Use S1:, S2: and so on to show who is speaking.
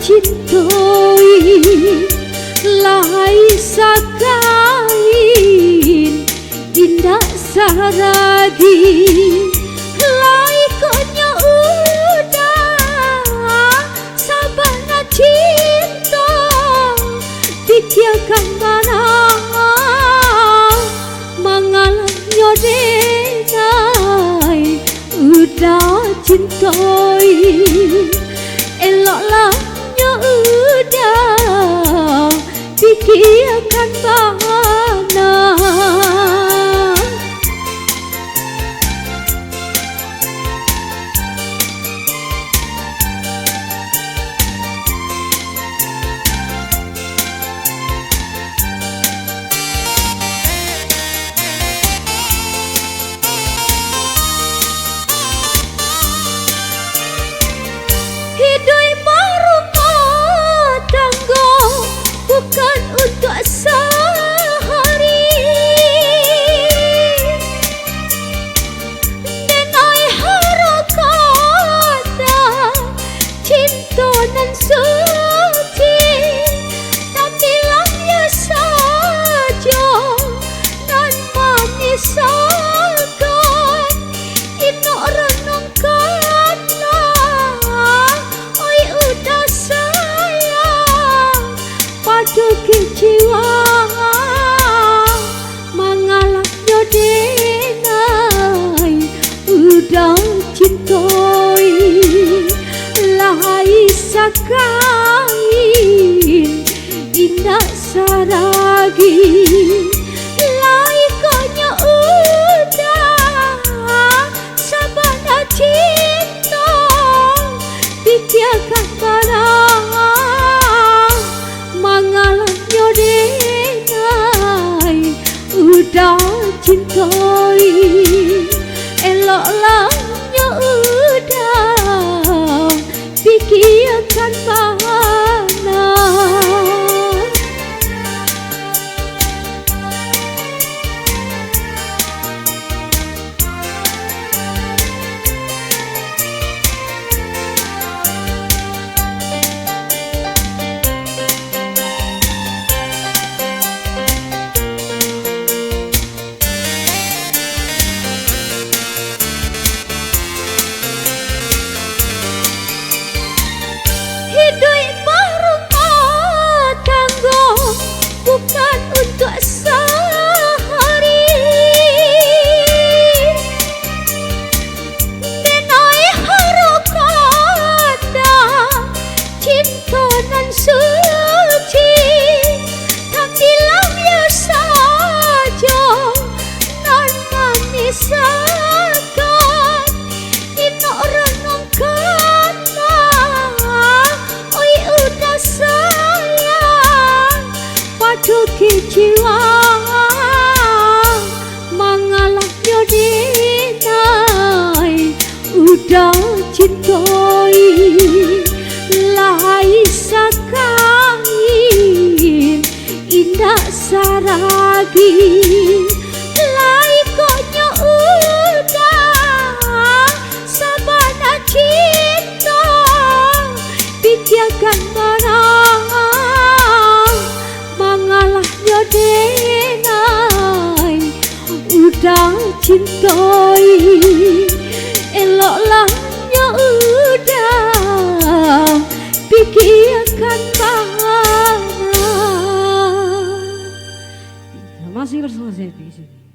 S1: Cintoi lahai sakain indah saragi lai konya udah sabana cinta dikiakan mana mangalahnya denai udah cintoi eloklah udah pikirkan mana bukan untuk sehari dan ai harakata cinta nan suci tapi langnya saja nan manis akan inok renungkanlah oi udah kecewa mangalahnya denai udah cintoi lahai sakain indah saragi lai konya udah sabana cinta pikirkan barang mangalahnya denai udah cintoi eloklah-nya udah pikirkan mana bukan untuk sehari dan ai harakata cinta nan suci tampilannya saja nan manis akan inok renungkanlah oi udah padu kecewa mangalahnya denai udah cintoi lahai sakain indah saragi lai konya udah sabana cinta pikirkan barang mangalahnya denai udah cintoi eloklah-nya udah pikirkan mana. Masih bersama saya di sini.